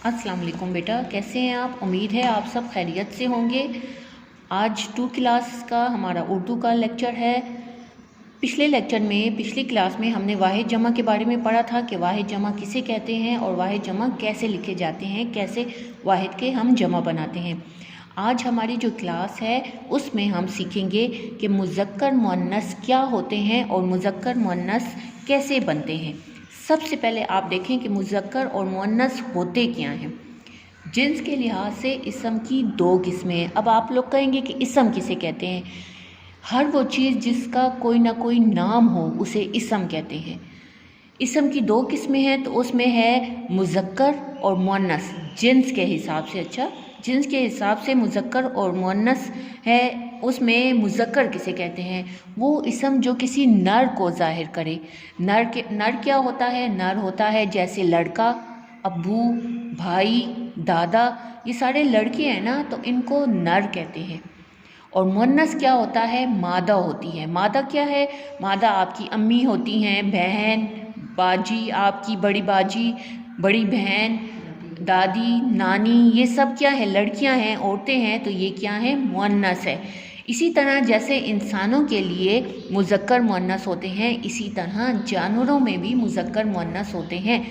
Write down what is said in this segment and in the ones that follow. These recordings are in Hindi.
अस्सलाम वालेकुम बेटा, कैसे हैं आप? उम्मीद है आप सब खैरियत से होंगे। आज 2 क्लास का हमारा उर्दू का लेक्चर है। पिछली क्लास में हमने वाहिद जमा के बारे में पढ़ा था कि वाहिद जमा किसे कहते हैं और वाहिद जमा कैसे लिखे जाते हैं, कैसे वाहिद के हम जमा बनाते हैं। आज हमारी जो क्लास है उसमें हम सीखेंगे कि मुज़क्कर मुअन्नस क्या होते हैं और मुज़क्कर मुअन्नस कैसे बनते हैं। सबसे पहले आप देखें कि मुज़क्कर और मुअन्नस होते क्या हैं। जिन्स के लिहाज से इसम की 2 किस्में हैं। अब आप लोग कहेंगे कि इसम किसे कहते हैं? हर वो चीज़ जिसका कोई ना कोई नाम हो उसे इसम कहते हैं। इसम की 2 किस्में हैं, तो उसमें है मुज़क्कर और मुअन्नस जिन्स के हिसाब से। जिन्स के हिसाब से मुज़क्कर और मुअन्नस है। उसमें मुज़क्कर किसे कहते हैं? वो इसम जो किसी नर को ज़ाहिर करे। नर क्या होता है? नर होता है जैसे लड़का, अब्बू, भाई, दादा, ये सारे लड़के हैं ना, तो इनको नर कहते हैं। और मुअन्नस क्या होता है? मादा होती है। मादा क्या है? मादा आपकी अम्मी होती हैं, बहन, बाजी, आपकी बड़ी बाजी, बड़ी बहन, दादी, नानी, ये सब क्या है? लड़कियां हैं, औरतें हैं, तो ये क्या है? मुअन्नस है। इसी तरह जैसे इंसानों के लिए मुज़क्कर मुअन्नस होते हैं, इसी तरह जानवरों में भी मुज़क्कर मुअन्नस होते हैं।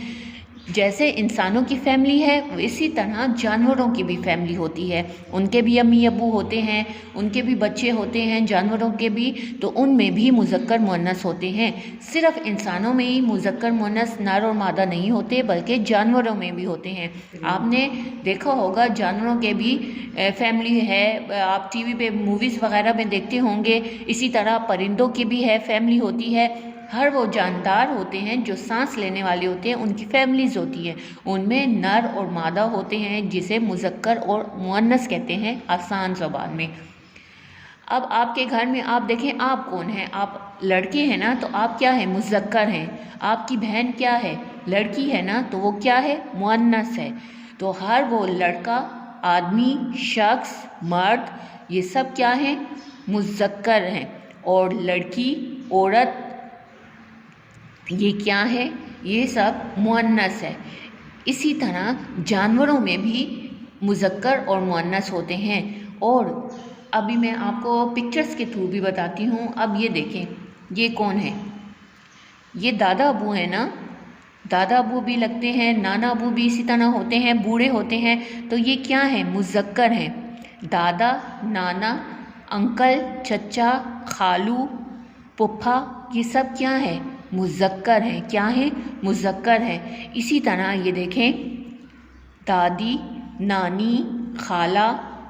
जैसे इंसानों की फैमिली है इसी तरह जानवरों की भी फैमिली होती है। उनके भी अम्मी अब्बू होते हैं, उनके भी बच्चे होते हैं, जानवरों के भी, तो उनमें भी मुज़क्कर मुअन्नस होते हैं। सिर्फ इंसानों में ही मुज़क्कर मुअन्नस नर और मादा नहीं होते, बल्कि जानवरों में भी होते हैं। आपने देखा होगा जानवरों के भी फैमिली है, आप टीवी पे मूवीज़ वगैरह में देखते होंगे। इसी तरह परिंदों की भी है, फैमिली होती है। हर वो जानदार होते हैं जो सांस लेने वाले होते हैं, उनकी फैमिलीज़ होती है, उनमें नर और मादा होते हैं, जिसे मुज़क्कर और मुअन्नस कहते हैं आसान ज़बान में। अब आपके घर में आप देखें, आप कौन हैं? आप लड़के हैं ना, तो आप क्या हैं? मुज़क्कर हैं। आपकी बहन क्या है? लड़की है ना, तो वो क्या है? मुअन्नस है। तो हर वो लड़का, आदमी, शख्स, मर्द, ये सब क्या हैं? मुज़क्कर हैं। और लड़की, औरत, ये क्या है? ये सब मुअन्नस है। इसी तरह जानवरों में भी मुज़क्कर और मुअन्नस होते हैं। और अभी मैं आपको पिक्चर्स के थ्रू भी बताती हूँ। अब ये देखें, ये कौन है? ये दादा अबू है ना। दादा अबू भी लगते हैं, नाना अबू भी इसी तरह होते हैं, बूढ़े होते हैं, तो ये क्या है? मुज़क्कर हैं। दादा, नाना, अंकल, चचा, खालू, पुप्पा, ये सब क्या है? मुज़क्कर हैं। क्या है? मुज़क्कर हैं। इसी तरह ये देखें, दादी, नानी, खाला,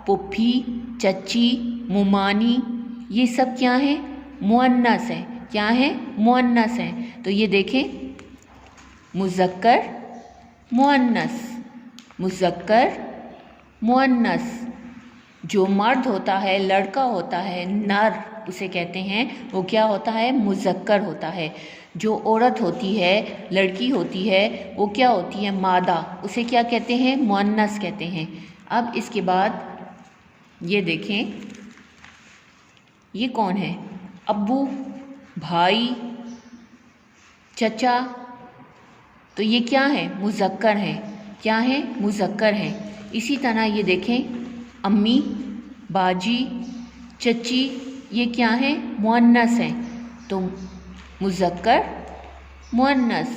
पुप्पी, चची, मुमानी, ये सब क्या है? मुअन्नस है। क्या है? मुअन्नस हैं। तो ये देखें, मुज़क्कर, मुअन्नस, मुज़क्कर, मुअन्नस। जो मर्द होता है, लड़का होता है, नर उसे कहते हैं, वो क्या होता है? मुज़क्कर होता है। जो औरत होती है, लड़की होती है, वो क्या होती है? मादा, उसे क्या कहते हैं? मुअन्नस कहते हैं। अब इसके बाद ये देखें, ये कौन है? अब्बू, भाई, चचा, तो ये क्या है? मुज़क्कर हैं। क्या है? मुज़क्कर हैं। इसी तरह ये देखें, अम्मी, बाजी, चची, ये क्या है? मुअन्नस हैं। तो मुज़क्कर, मुअन्नस,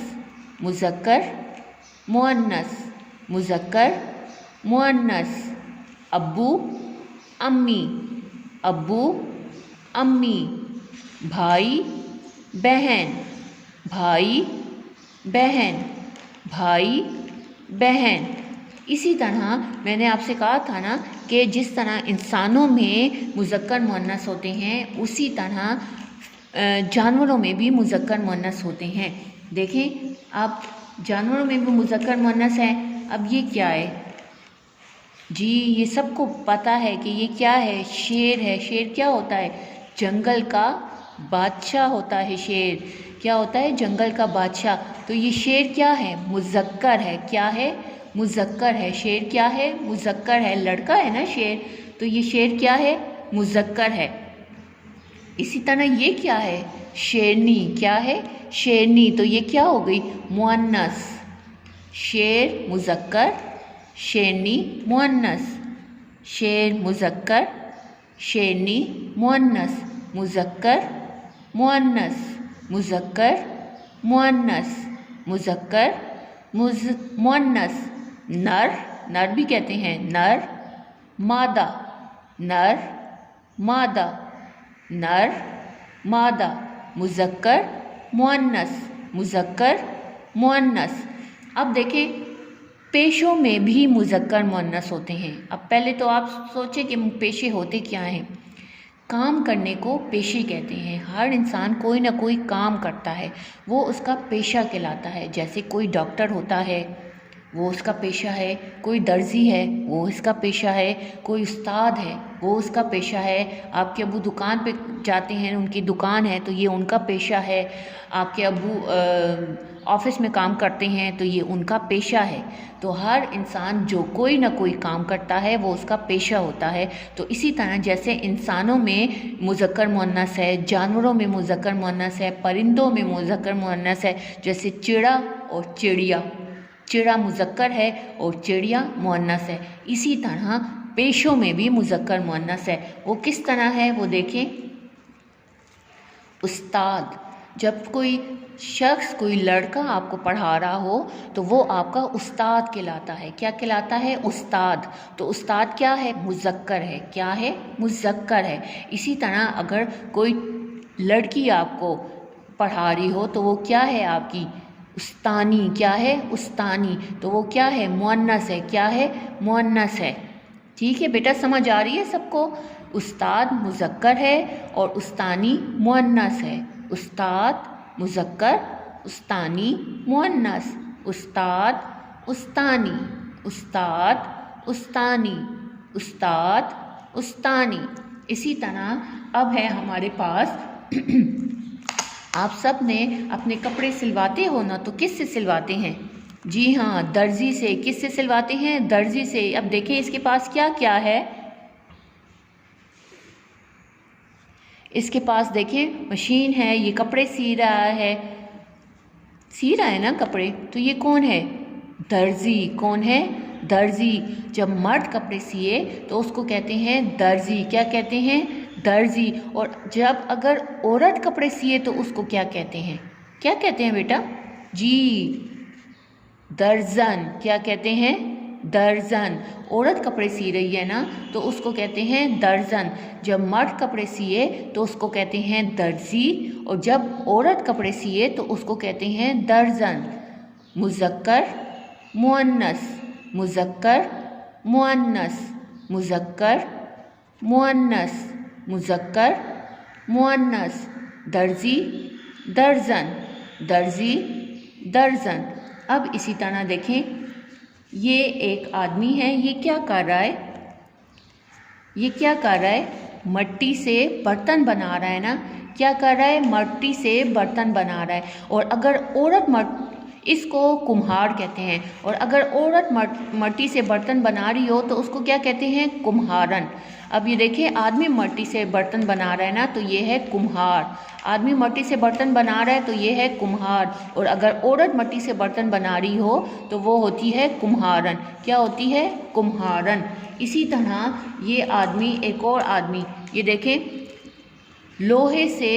मुज़क्कर, मुअन्नस, मुज़क्कर, मुअन्नस। अब्बू, अम्मी, अब्बू, अम्मी, भाई, बहन, भाई, बहन, भाई, बहन। इसी तरह मैंने आपसे कहा था ना कि जिस तरह इंसानों में मुज़क्कर मुअन्नस होते हैं, उसी तरह जानवरों में भी मुज़क्कर मुअन्नस होते हैं। देखें, आप जानवरों में भी मुज़क्कर मुअन्नस हैं। अब ये क्या है जी? ये सबको पता है कि ये क्या है? शेर है। शेर क्या होता है? जंगल का बादशाह होता है। शेर क्या होता है? जंगल का बादशाह। तो ये शेर क्या है? मुज़क्कर है। क्या है? मुज़क्कर है। शेर क्या है? मुज़क्कर है। लड़का है ना शेर, तो ये शेर क्या है? मुज़क्कर है। इसी तरह ये क्या है? शेरनी। क्या है? शेरनी। तो ये क्या हो गई? मुअन्नस। शेर मुज़क्कर, शेरनी मुअन्नस, शेर मुज़क्कर, शेरनी मुअन्नस, मुज़क्कर मुअन्नस, मुज़क्कर मुअन्नस, मुज़क्कर मुअन्नस। नर, नर भी कहते हैं, नर मादा, नर मादा, नर मादा, मुज़क्कर मुअन्नस, मुज़क्कर मुअन्नस। अब देखें पेशों में भी मुज़क्कर मुअन्नस होते हैं। अब पहले तो आप सोचें कि पेशे होते क्या हैं। काम करने को पेशे कहते हैं। हर इंसान कोई ना कोई काम करता है, वो उसका पेशा कहलाता है। जैसे कोई डॉक्टर होता है, वो उसका पेशा है। कोई दर्जी है, वो इसका पेशा है। कोई उस्ताद है, वो उसका पेशा है। आपके अब्बू दुकान पे जाते हैं, उनकी दुकान है, तो ये उनका पेशा है। आपके अब्बू ऑफिस में काम करते हैं, तो ये उनका पेशा है। तो हर इंसान जो कोई ना कोई काम करता है, वो उसका पेशा होता है। तो इसी तरह जैसे इंसानों में मुज़क्कर मुअन्नस है, जानवरों में मुज़क्कर मुअन्नस है, परिंदों में मुज़क्कर मुअन्नस है। जैसे चिड़ा और चिड़िया, चिड़ा मुज़क्कर है और चिड़िया मुअन्नस है। इसी तरह पेशों में भी मुज़क्कर मुअन्नस है। वो किस तरह है वो देखें। उस्ताद, जब कोई शख्स, कोई लड़का आपको पढ़ा रहा हो, तो वो आपका उस्ताद कहलाता है। क्या कहलाता है? उस्ताद। तो उस्ताद क्या है? मुज़क्कर है। क्या है? मुज़क्कर है। इसी तरह अगर कोई लड़की आपको पढ़ा रही हो, तो वो क्या है? आपकी उस्तानी। क्या है? उस्तानी। तो वो क्या है? मुअन्नस है। क्या है? मुअन्नस है। ठीक है बेटा, समझ आ रही है सबको? उस्ताद मुज़क्कर है और उस्तानी मुअन्नस है। उस्ताद मुज़क्कर, उस्तानी मुअन्नस। उस्ताद उस्तानी, उस्ताद उस्तानी, उस्ताद उस्तानी। इसी तरह अब है हमारे पास आप सब ने अपने कपड़े सिलवाते हो ना, तो किस से सिलवाते हैं? जी हाँ, दर्जी से। किस से सिलवाते हैं? दर्जी से। अब देखें इसके पास क्या क्या है। इसके पास देखें मशीन है, ये कपड़े सी रहा है, सी रहा है ना कपड़े। तो ये कौन है? दर्जी। कौन है? दर्जी। जब मर्द कपड़े सिए तो उसको कहते हैं दर्जी। क्या कहते हैं? दर्जी। और जब अगर औरत कपड़े सिए तो उसको क्या कहते हैं? क्या कहते हैं बेटा? जी, दर्जन। क्या कहते हैं? दर्जन। औरत कपड़े सी रही है ना, तो उसको कहते हैं दर्जन। जब मर्द कपड़े सिए तो उसको कहते हैं दर्जी, और जब औरत कपड़े सिए तो उसको कहते हैं दर्जन। मुज़क्कर मुअन्नस, मुज़क्कर मुअन्नस, मुज़क्कर मुअन्नस, मुज़क्कर मुअन्नस। दर्जी दर्जन, दर्जी दर्जन। अब इसी तरह देखें, ये एक आदमी है, ये क्या कर रहा है? ये क्या कर रहा है? मिट्टी से बर्तन बना रहा है ना। क्या कर रहा है? मिट्टी से बर्तन बना रहा है। और अगर औरत इसको कुम्हार कहते हैं। और अगर औरत मिट्टी से बर्तन बना रही हो तो उसको क्या कहते हैं? कुम्हारन। अब ये देखिए, आदमी मिट्टी से बर्तन बना रहा है ना, तो ये है कुम्हार। आदमी मिट्टी से बर्तन बना रहा है तो ये है कुम्हार। और अगर औरत मिट्टी से बर्तन बना रही हो तो वो होती है कुम्हारन। क्या होती है? कुम्हारन। इसी तरह ये आदमी, एक और आदमी, ये देखें, लोहे से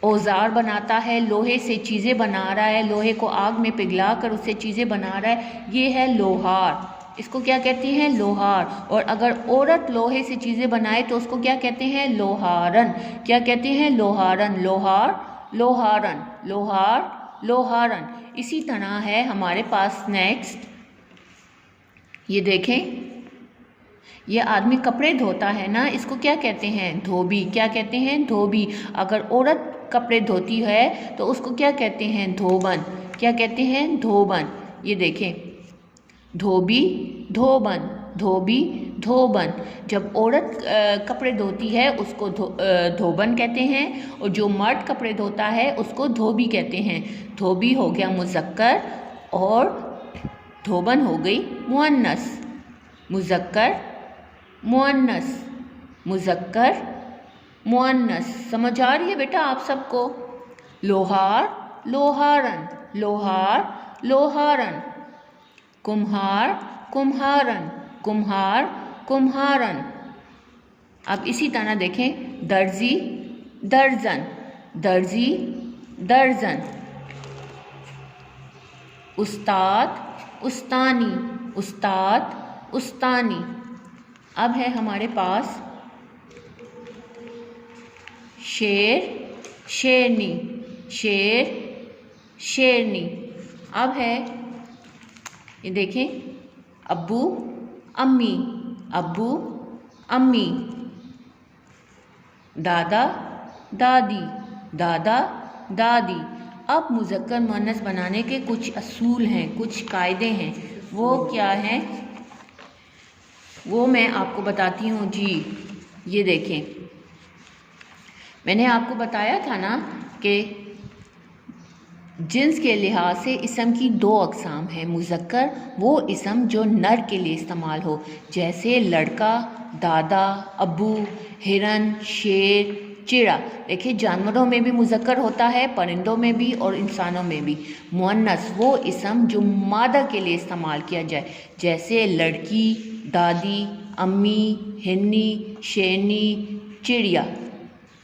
औजार बनाता है, लोहे से चीज़ें बना रहा है, लोहे को आग में पिघला कर उससे चीज़ें बना रहा है। ये है लोहार। इसको क्या कहते हैं? लोहार। और अगर औरत लोहे से चीज़ें बनाए तो उसको क्या कहते हैं? लोहारन। क्या कहते हैं? लोहारन। लोहार, लोहारन, लोहार, लोहारन। इसी तरह है हमारे पास नेक्स्ट, ये देखें, ये आदमी कपड़े धोता है ना, इसको क्या कहते हैं? धोबी। क्या कहते हैं? धोबी। अगर औरत कपड़े धोती है तो उसको क्या कहते हैं? धोबन। क्या कहते हैं? धोबन। ये देखें, धोबी, धोबन, धोबी, धोबन। जब औरत कपड़े धोती है उसको धोबन कहते हैं, और जो मर्द कपड़े धोता है उसको धोबी कहते हैं। धोबी हो गया मुज़क्कर और धोबन हो गई मुअन्नस। मुज़क्कर मुअन्नस, मुज़क्कर मुअन्नस। समझ आ रही है बेटा आप सबको? लोहार, लोहारन, लोहार, लोहारन। कुम्हार, कुम्हारन, कुम्हार, कुम्हारन। अब इसी तरह देखें, दर्जी, दर्जन, दर्जी, दर्जन। उस्ताद, उस्तानी, उस्ताद, उस्तानी। अब है हमारे पास शेर, शेरनी, शेर, शेरनी। अब है ये देखें, अब्बू, अम्मी, अब्बू, अम्मी। दादा, दादी, दादा, दादी। अब मुज़क्कर मुअन्नस बनाने के कुछ असूल हैं, कुछ कायदे हैं। वो क्या हैं वो मैं आपको बताती हूँ जी। ये देखें, मैंने आपको बताया था ना कि जिन्स के लिहाज से इसम की दो अक़साम हैं। मुज़क्कर वो इसम जो नर के लिए इस्तेमाल हो, जैसे लड़का, दादा, अब्बू, हिरन, शेर, चिड़ा। देखिए, जानवरों में भी मुज़क्कर होता है, परिंदों में भी और इंसानों में भी। मुअन्नस वो इसम जो मादा के लिए इस्तेमाल किया जाए, जैसे लड़की, दादी, अम्मी, हिरनी, शेरनी, चिड़िया।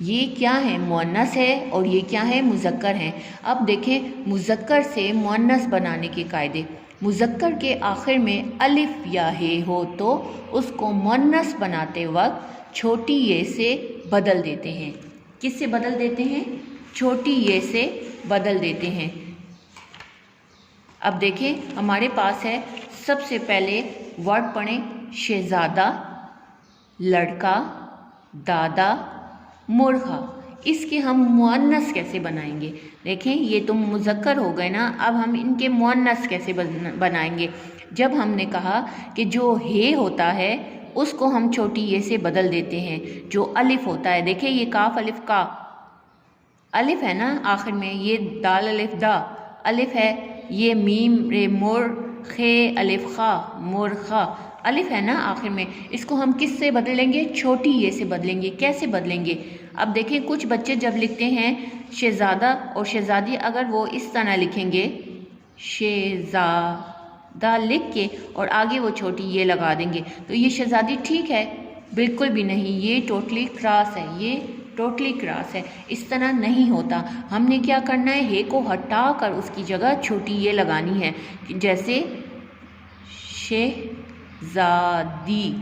ये क्या है? मुअन्नस है और ये क्या है? मुज़क्कर है। अब देखें, मुज़क्कर से मुअन्नस बनाने के कायदे। मुज़क्कर के आखिर में अलिफ या हे हो तो उसको मुअन्नस बनाते वक्त छोटी ये से बदल देते हैं। किससे बदल देते हैं? छोटी ये से बदल देते हैं। अब देखें, हमारे पास है, सबसे पहले वर्ड पढ़ें, शहज़ादा, लड़का, दादा, मुर्गा। इसके हम मुअन्नस कैसे बनाएंगे? देखें, ये तो मुज़क्कर हो गए ना, अब हम इनके मुअन्नस कैसे बनाएंगे? जब हमने कहा कि जो हे होता है उसको हम छोटी ये से बदल देते हैं। जो अलिफ होता है, देखिए ये काफ अलिफ का अलिफ है ना आखिर में, ये दाल अलिफ दा अलिफ है, ये मीम रे मोर खे अलिफ खा मुर्खा अलिफ है ना आखिर में। इसको हम किस से बदलेंगे? छोटी ये से बदलेंगे। कैसे बदलेंगे? अब देखें, कुछ बच्चे जब लिखते हैं शहज़ादा और शहज़ादी, अगर वो इस तरह लिखेंगे, शहज़ादा लिख के और आगे वो छोटी ये लगा देंगे, तो ये शहज़ादी ठीक है? बिल्कुल भी नहीं, ये टोटली क्रॉस है, ये टोटली क्रॉस है। इस तरह नहीं होता। हमने क्या करना है? हे को हटा कर उसकी जगह छोटी ये लगानी है, जैसे शहज़ादी,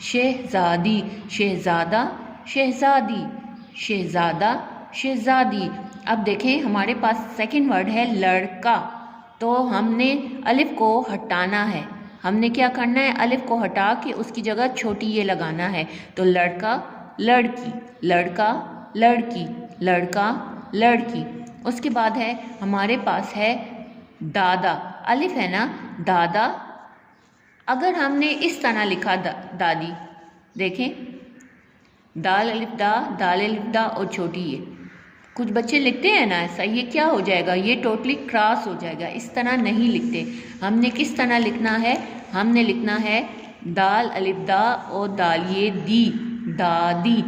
शहज़ादी, शहज़ादा, शहज़ादी, शहज़ादा, शहज़ादी। अब देखें, हमारे पास सेकंड वर्ड है लड़का, तो हमने अलिफ को हटाना है। हमने क्या करना है? अलिफ को हटा के उसकी जगह छोटी ये लगाना है। तो लड़का, लड़की, लड़का, लड़की, लड़का, लड़की। उसके बाद है हमारे पास है दादा, अलिफ है ना, दादा। अगर हमने इस तरह लिखा दादी, देखें, दाल अलिफ दा, दाल अलिफ दा और छोटी ये, कुछ बच्चे लिखते हैं ना ऐसा, ये क्या हो जाएगा? ये टोटली क्रॉस हो जाएगा। इस तरह नहीं लिखते। हमने किस तरह लिखना है? हमने लिखना है दाल अलिफ दा और दाल ये दी, दादी।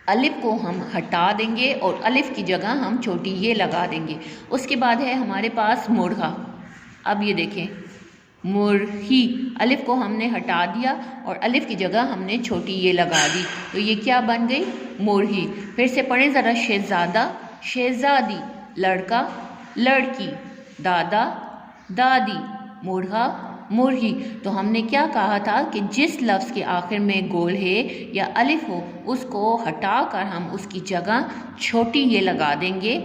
अलिफ को हम हटा देंगे और अलिफ की जगह हम छोटी ये लगा देंगे। उसके बाद है हमारे पास मुर्गा। अब ये देखें, मुर्ही, अलिफ को हमने हटा दिया और अलिफ की जगह हमने छोटी ये लगा दी, तो ये क्या बन गई? मुर्ही। फिर से पढ़ें ज़रा, शहज़ादा, शहज़ादी, लड़का, लड़की, दादा, दादी, मुर्गा, मुर्गी। तो हमने क्या कहा था कि जिस लफ्ज़ के आखिर में गोल है या अलिफ हो उसको हटाकर हम उसकी जगह छोटी ये लगा देंगे,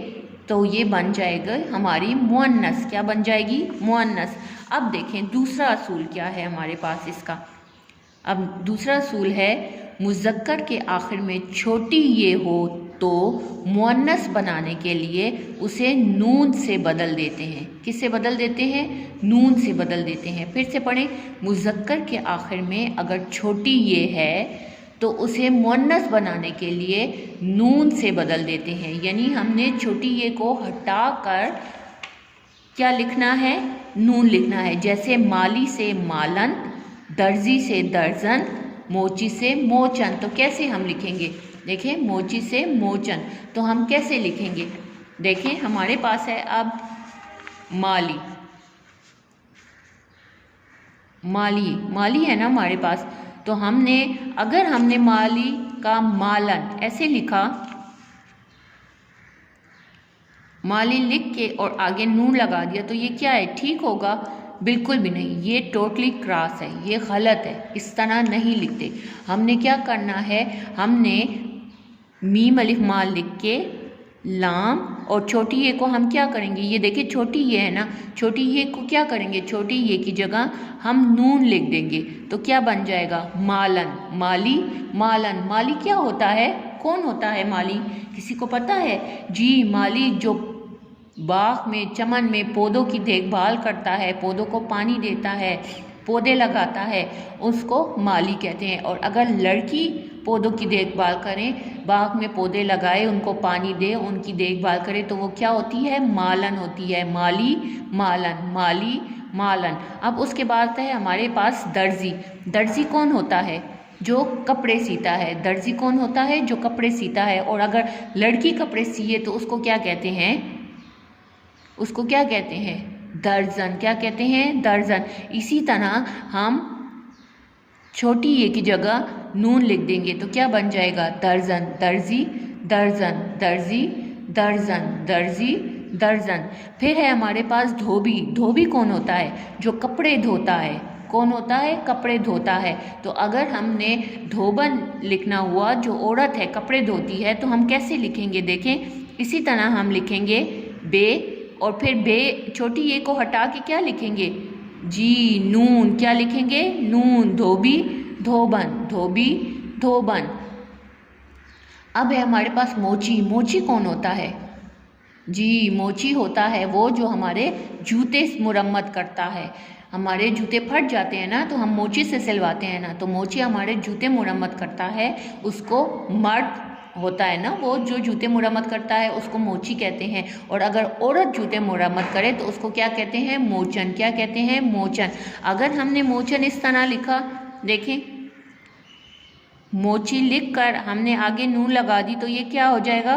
तो ये बन जाएगा हमारी मुअन्नस। क्या बन जाएगी? मुअन्नस। अब देखें दूसरा असूल क्या है हमारे पास इसका। अब दूसरा असूल है, मुज़क्कर के आखिर में छोटी ये हो तो मुअन्नस बनाने के लिए उसे नून से बदल देते हैं। किससे बदल देते हैं? नून से बदल देते हैं। फिर से पढ़ें, मुज़क्कर के आखिर में अगर छोटी ये है तो उसे मुअन्नस बनाने के लिए नून से बदल देते हैं। यानी हमने छोटी ये को हटा कर क्या लिखना है? नून लिखना है। जैसे माली से मालन, दर्जी से दर्जन, मोची से मोचन। तो कैसे हम लिखेंगे? देखें, मोची से मोचन, तो हम कैसे लिखेंगे? देखें, हमारे पास है अब माली, माली, माली है ना हमारे पास, तो हमने अगर हमने माली का मालन ऐसे लिखा, माली लिख के और आगे नून लगा दिया, तो ये क्या है, ठीक होगा? बिल्कुल भी नहीं, ये टोटली क्रॉस है, ये गलत है, इस तरह नहीं लिखते। हमने क्या करना है, हमने मीम अलिफ माल लिख के लाम और छोटी ये को हम क्या करेंगे, ये देखिए छोटी ये है ना, छोटी ये को क्या करेंगे, छोटी ये की जगह हम नून लिख देंगे, तो क्या बन जाएगा, मालन, माली, मालन। माली क्या होता है, कौन होता है माली, किसी को पता है? जी, माली जो बाग में, चमन में पौधों की देखभाल करता है, पौधों को पानी देता है, पौधे लगाता है, उसको माली कहते हैं। और अगर लड़की पौधों की देखभाल करें, बाग में पौधे लगाए, उनको पानी दे, उनकी देखभाल करे, तो वो क्या होती है, मालन होती है। माली, मालन, माली, मालन। अब उसके बाद है हमारे पास दर्जी। दर्जी कौन होता है, जो कपड़े सीता है। दर्जी कौन होता है, जो कपड़े सीता है। और अगर लड़की कपड़े सिए तो उसको क्या कहते हैं, उसको क्या कहते हैं, दर्जन। क्या कहते हैं, दर्जन। इसी तरह हम छोटी ये की जगह नून लिख देंगे तो क्या बन जाएगा, दर्जन, दर्जी, दर्जन, दर्जी, दर्जन, दर्जी, दर्जन। फिर है हमारे पास धोबी। धोबी कौन होता है, जो कपड़े धोता है। कौन होता है, कपड़े धोता है। तो अगर हमने धोबन लिखना हुआ, जो औरत है कपड़े धोती है, तो हम कैसे लिखेंगे, देखें, इसी तरह हम लिखेंगे बे, और फिर बे छोटी ये को हटा के क्या लिखेंगे, जी, नून। क्या लिखेंगे, नून। धोबी, धोबन, धोबी, धोबन। अब है हमारे पास मोची। मोची कौन होता है, जी, मोची होता है वो जो हमारे जूते मुरम्मत करता है। हमारे जूते फट जाते हैं ना, तो हम मोची से सिलवाते हैं ना, तो मोची हमारे जूते मुरम्मत करता है, उसको मर्द होता है ना, वो जो जूते मुरम्मत करता है उसको मोची कहते हैं। और अगर औरत जूते मुरम्मत करे तो उसको क्या कहते हैं, मोचन। क्या कहते हैं, मोचन। अगर हमने मोचन इस तरह लिखा, देखें, मोची लिख कर हमने आगे नून लगा दी, तो ये क्या हो जाएगा,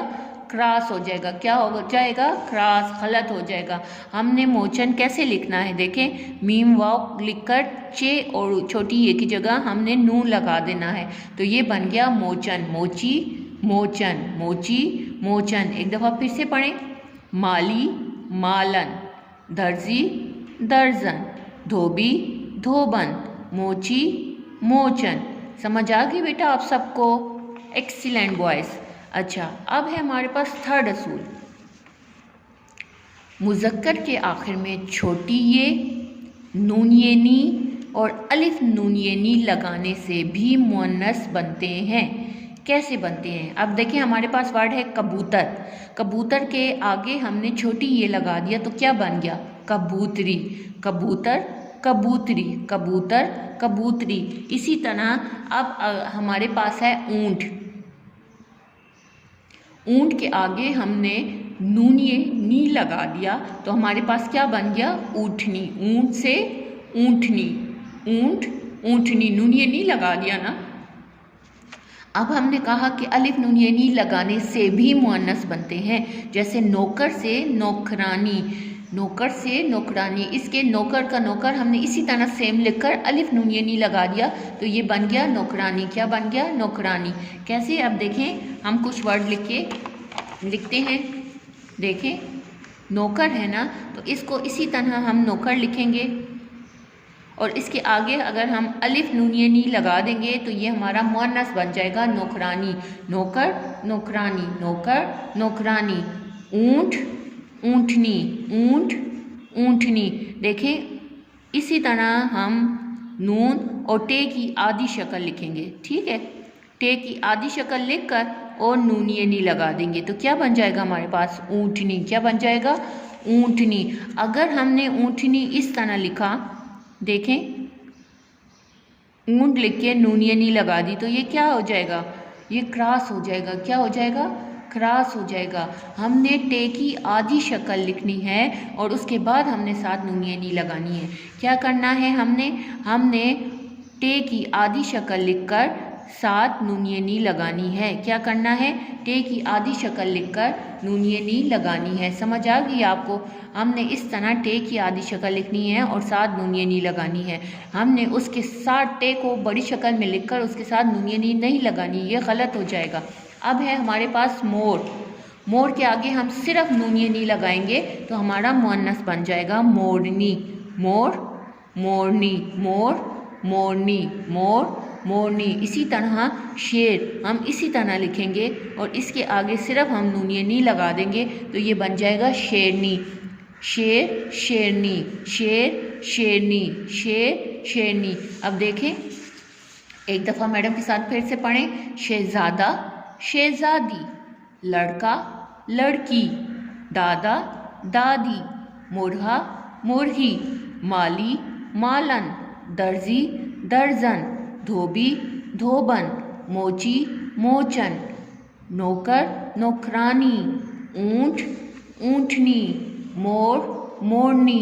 क्रॉस हो जाएगा। क्या हो जाएगा, क्रॉस, गलत हो जाएगा। हमने मोचन कैसे लिखना है, देखें, मीम वाव लिखकर चे और छोटी ये की जगह हमने नून लगा देना है, तो ये बन गया मोचन। मोची, मोचन, मोची, मोचन। एक दफ़ा फिर से पढ़ें, माली, मालन, दर्जी, दर्जन, धोबी, धोबन, मोची, मोचन। समझ आ गई बेटा आप सबको? Excellent boys. अच्छा, अब है हमारे पास थर्ड असूल। मुज़क्कर के आखिर में छोटी ये, नून ये नी और अलिफ नून ये नी लगाने से भी मुअन्नस बनते हैं। कैसे बनते हैं, अब देखिए, हमारे पास वर्ड है कबूतर। कबूतर के आगे हमने छोटी ये लगा दिया, तो क्या बन गया, कबूतरी। कबूतर, कबूतरी, कबूतर, कबूतरी। इसी तरह अब हमारे पास है ऊंट। ऊंट के आगे हमने नून ये नी लगा दिया, तो हमारे पास क्या बन गया, ऊँटनी। ऊंट से ऊँटनी, ऊंट, ऊँटनी। नून ये नी लगा दिया ना। अब हमने कहा कि अलिफ नून ये नी लगाने से भी मुअन्नस बनते हैं, जैसे नौकर से नौकरानी, नौकर से नौकरानी। इसके नौकर का नौकर हमने इसी तरह सेम लिखकर अलिफ नून ये नी लगा दिया, तो ये बन गया नौकरानी। क्या बन गया, नौकरानी। कैसे, अब देखें, हम कुछ वर्ड लिखते हैं, देखें, नौकर है ना, तो इसको इसी तरह हम नौकर लिखेंगे, और इसके आगे अगर हम अलिफ नून ये नी लगा देंगे तो ये हमारा मुअन्नस बन जाएगा, नौकरानी। नौकर, नौकरानी, नौकर, नौकरानी। ऊंट, ऊँटनी, ऊंट, ऊँटनी। देखें, इसी तरह हम नून और टे की आधी शक्ल लिखेंगे, ठीक है। टे की आधी शक्ल लिखकर और नून ये नी लगा देंगे, तो क्या बन जाएगा हमारे पास, ऊँटनी। क्या बन जाएगा, ऊँटनी। अगर हमने ऊँटनी इस तरह लिखा, देखें, ऊंट लिख के नून ये नी लगा दी, तो ये क्या हो जाएगा, ये क्रॉस हो जाएगा। क्या हो जाएगा, क्रॉस हो जाएगा। हमने टे की आधी शक्ल लिखनी है और उसके बाद हमने साथ नून ये नी लगानी है। क्या करना है, हमने टे की आधी शक्ल लिखकर साथ नूनिए नी लगानी है। क्या करना है? टे की आधी शक्ल लिखकर नूनिए नी लगानी है। समझ आ गई आपको? हमने इस तरह टे की आधी शक्ल लिखनी है और साथ नूनिए नी लगानी है। हमने उसके साथ टे को बड़ी शक्ल में लिखकर उसके साथ नूनिए नी नहीं लगानी, ये गलत हो जाएगा। अब है हमारे पास मोर। मोर के आगे हम सिर्फ नूनिए नी लगाएंगे तो हमारा मुअन्नस बन जाएगा मोरनी। मोर, मोरनी, मोर, मोरनी, मोर, मोरनी। इसी तरह शेर हम इसी तरह लिखेंगे और इसके आगे सिर्फ हम नूनिए नी लगा देंगे तो ये बन जाएगा शेरनी। शेर, शेरनी, शेर, शेरनी, शेर, शेरनी। अब देखें, एक दफ़ा मैडम के साथ फिर से पढ़ें। शहज़ादा, शहज़ादी, लड़का, लड़की, दादा, दादी, मुर्गा, मुर्गी, माली, मालन, दर्जी, दर्जन, धोबी, धोबन, मोची, मोचन, नौकर, नौकरानी, ऊँट, ऊँटनी, मोर, मोरनी,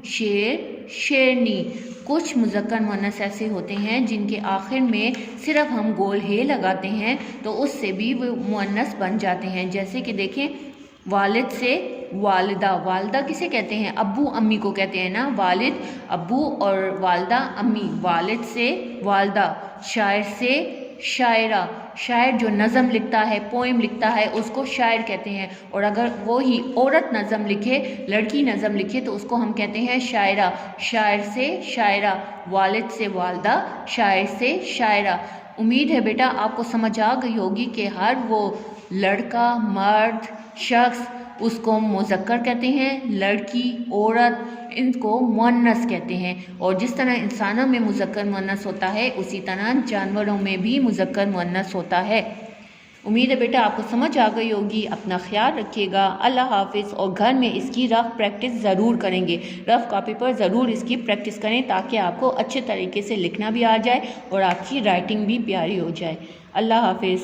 शेर, शेरनी। कुछ मुज़क्कर मुअन्नस ऐसे होते हैं जिनके आखिर में सिर्फ हम गोल हे लगाते हैं तो उससे भी वो मुअन्नस बन जाते हैं। जैसे कि देखें, वालिद से वालिदा। वालिदा किसे कहते हैं? अब्बू अम्मी को कहते हैं ना। वालिद अब्बू और वालिदा अम्मी। वालिद से वालिदा। शायर से शायरा। शायर जो नज़म लिखता है, पोइम लिखता है, उसको शायर कहते हैं। और अगर वो ही औरत नज़म लिखे, लड़की नज़म लिखे तो उसको हम कहते हैं शायरा। शायर से शायरा, वालिद से वालिदा, शायर से शायरा। उम्मीद है बेटा आपको समझ आ गई होगी कि हर वो लड़का, मर्द, शख्स, उसको मुज़क्कर कहते हैं, लड़की, औरत, इनको मुअन्नस कहते हैं। और जिस तरह इंसानों में मुज़क्कर मुअन्नस होता है उसी तरह जानवरों में भी मुज़क्कर मुअन्नस होता है। उम्मीद है बेटा आपको समझ आ गई होगी। अपना ख्याल रखिएगा। अल्लाह हाफिज़। और घर में इसकी रफ़ प्रैक्टिस ज़रूर करेंगे। रफ़ कॉपी पर ज़रूर इसकी प्रैक्टिस करें ताकि आपको अच्छे तरीके से लिखना भी आ जाए और आपकी राइटिंग भी प्यारी हो जाए। अल्लाह हाफिज़।